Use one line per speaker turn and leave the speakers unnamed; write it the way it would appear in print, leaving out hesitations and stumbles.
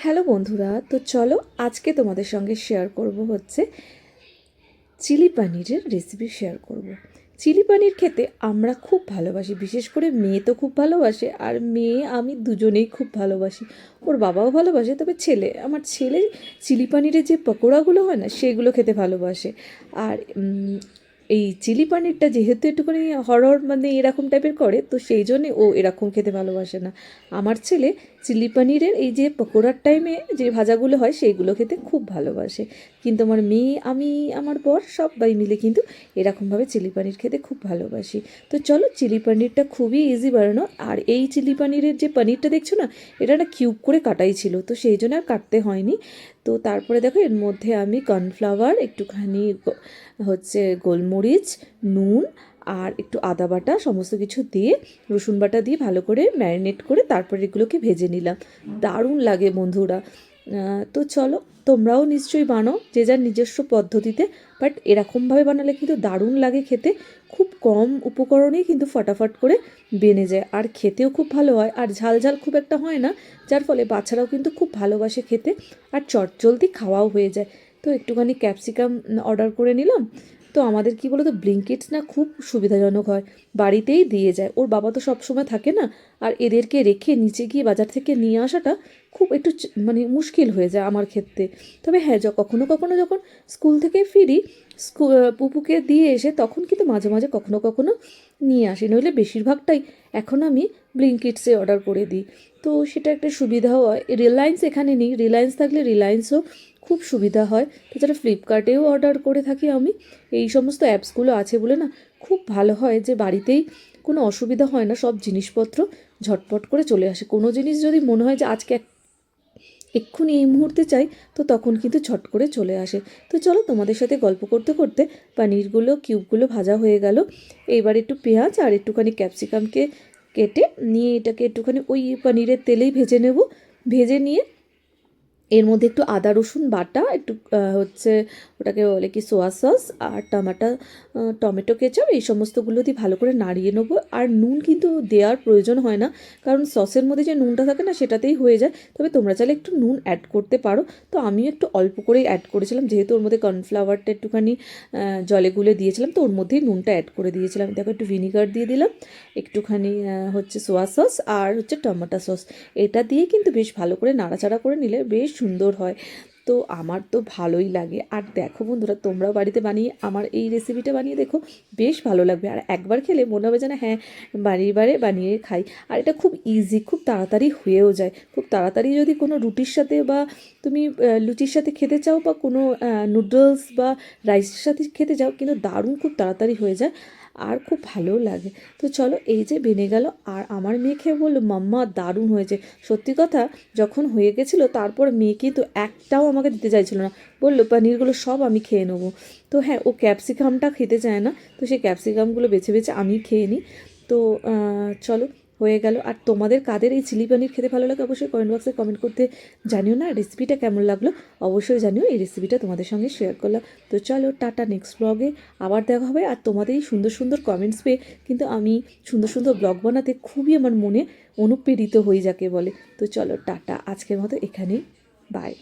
Hello বন্ধুরা, তো চলো আজকে তোমাদের সঙ্গে শেয়ার করব হচ্ছে চিলি পানিরের রেসিপি শেয়ার করব। চিলি পানির খেতে আমরা খুব ভালোবাসি, বিশেষ করে মেয়ে তো খুব ভালোবাসে, আর মেয়ে আমি দুজনেই খুব ভালোবাসি। ওর বাবাও ভালোবাসে, তবে আমার ছেলে চিলি পানিরের যে পকোড়াগুলো হয় না সেগুলো খেতে ভালোবাসে। আর এই চিলি পানিরটা যেহেতু একটুখানি হরর মানে এরকম টাইপের করে, তো সেই জন্যে ও এরকম খেতে ভালোবাসে না। আমার ছেলে চিলি পানিরের এই যে পকোড়ার টাইমে যে ভাজাগুলো হয় সেইগুলো খেতে খুব ভালোবাসে। কিন্তু আমার মেয়ে, আমি, আমার বর সবাই মিলে কিন্তু এরকমভাবে চিলি পানির খেতে খুব ভালোবাসি। তো চলো, চিলি পানিরটা খুবই ইজি বানানো। আর এই চিলি পানিরের যে পানিরটা দেখছো না, এটা একটা কিউব করে কাটাই ছিল, তো সেই জন্য আর কাটতে হয়নি। তো তারপরে দেখো, এর মধ্যে আমি কর্নফ্লাওয়ার, একটুখানি হচ্ছে গোলমরিচ, নুন আর একটু আদা বাটা সমস্ত কিছু দিয়ে, রসুন বাটা দিয়ে ভালো করে ম্যারিনেট করে তারপর এগুলোকে ভেজে নিলাম। দারুণ লাগে বন্ধুরা। তো চলো, তোমরাও নিশ্চয়ই বানাও যে যার নিজস্ব পদ্ধতিতে, বাট এরকমভাবে বানালে কিন্তু দারুণ লাগে খেতে। খুব কম উপকরণেই কিন্তু ফাটাফাট করে বেনে যায়, আর খেতেও খুব ভালো হয়, আর ঝাল ঝাল খুব একটা হয় না, যার ফলে বাচ্চারাও কিন্তু খুব ভালোবাসে খেতে, আর চটজলদি খাওয়াও হয়ে যায়। তো একটুখানি ক্যাপসিকাম অর্ডার করে নিলাম। তো আমাদের কি বলো তো, ব্লিঙ্কিটস না খুব সুবিধাজনক হয়, বাড়িতেই দিয়ে যায়। ওর বাবা তো সবসময় থাকে না, আর এদেরকে রেখে নিচে গিয়ে বাজার থেকে নিয়ে আসাটা খুব একটু মানে মুশকিল হয়ে যায় আমার ক্ষেত্রে। তবে হ্যাঁ, কখনো কখনো যখন স্কুল থেকে ফিরি, পুপুকে দিয়ে এসে তখন কিন্তু মাঝে মাঝে কখনো কখনো নিয়ে আসি, নইলে বেশিরভাগটাই এখন আমি ব্লিঙ্কিটসে অর্ডার করে দিই। তো সেটা একটা সুবিধাও হয়। রিলায়েন্স এখানে নেই, রিলায়েন্স থাকলে রিলায়েন্সও খুব সুবিধা হয়। তাছাড়া ফ্লিপকার্টেও অর্ডার করে থাকি আমি। এই সমস্ত অ্যাপসগুলো আছে বলে না খুব ভালো হয় যে বাড়িতেই কোনো অসুবিধা হয় না, সব জিনিসপত্র ঝটপট করে চলে আসে। কোনো জিনিস যদি মনে হয় যে আজকে এক্ষুনি এই মুহূর্তে চাই, তো তখন কিন্তু ছট করে চলে আসে। তো চলো, তোমাদের সাথে গল্প করতে করতে পানিরগুলো কিউবগুলো ভাজা হয়ে গেল। এইবার একটু পেঁয়াজ আর একটুখানি ক্যাপসিকামকে কেটে নিয়ে এটাকে একটুখানি ওই পানিরের তেলেই ভেজে নেব। ভেজে নিয়ে এর মধ্যে একটু আদা রসুন বাটা, একটু হচ্ছে ওটাকে বলে কি সোয়া সস, আর টমেটো কেচাপ, এই সমস্তগুলো দিয়ে ভালো করে নাড়িয়ে নেবো। আর নুন কিন্তু দেওয়ার প্রয়োজন হয় না, কারণ সসের মধ্যে যে নুনটা থাকে না সেটাতেই হয়ে যায়। তবে তোমরা চাইলে একটু নুন অ্যাড করতে পারো। তো আমিও একটু অল্প করেই অ্যাড করেছিলাম, যেহেতু ওর মধ্যে কর্নফ্লাওয়ারটা একটুখানি জলে গুলে দিয়েছিলাম, তো ওর মধ্যেই নুনটা অ্যাড করে দিয়েছিলাম। দেখো, একটু ভিনিগার দিয়ে দিলাম, একটুখানি হচ্ছে সোয়া সস আর হচ্ছে টমেটো সস। এটা দিয়ে কিন্তু বেশ ভালো করে নাড়াচাড়া করে নিলে বেশ সুন্দর হয়। তো আমার তো ভালোই লাগে। আর দেখো বন্ধুরা, তোমরাও বাড়িতে বানিয়ে আমার এই রেসিপিটা বানিয়ে দেখো, বেশ ভালো লাগবে। আর একবার খেলে মনে হবে যেন হ্যাঁ, বাড়িবারে বানিয়ে খাই। আর এটা খুব ইজি, খুব তাড়াতাড়ি হয়েও যায়। খুব তাড়াতাড়ি যদি কোনো রুটির সাথে বা তুমি লুচির সাথে খেতে চাও, বা কোনো নুডলস বা রাইসের সাথে খেতে চাও, কিন্তু দারুণ খুব তাড়াতাড়ি হয়ে যায়, আর খুব ভালোও লাগে। তো চলো, এই যে বেনে গেল, আর আমার মেয়ে খেয়ে বললো মাম্মা দারুণ হয়েছে। সত্যি কথা, যখন হয়ে গেছিলো তারপর মেয়ে কিন্তু একটাও আমাকে দিতে চাইছিল না, বললো পানিরগুলো সব আমি খেয়ে নেবো। তো হ্যাঁ, ও ক্যাপসিকামটা খেতে চায় না, তো সেই ক্যাপসিকামগুলো বেছে বেছে আমি খেয়ে নিই। তো চলো, হয়ে গেল। আর তোমাদের কাদের এই চিলি পানির খেতে ভালো লাগে অবশ্যই কমেন্ট বক্সে কমেন্ট করতে জানিও না। রেসিপিটা কেমন লাগলো অবশ্যই জানিও, এই রেসিপিটা তোমাদের সঙ্গে শেয়ার করলাম। তো চলো, টাটা, নেক্সট ব্লগে আবার দেখা হবে। আর তোমাদের এই সুন্দর সুন্দর কমেন্টস পেয়ে কিন্তু আমি সুন্দর সুন্দর ব্লগ বানাতে খুবই আমার মনে অনুপ্রেরিত হয়ে যাকে বলে। তো চলো, টাটা, আজকের মতো এখানেই, বাই।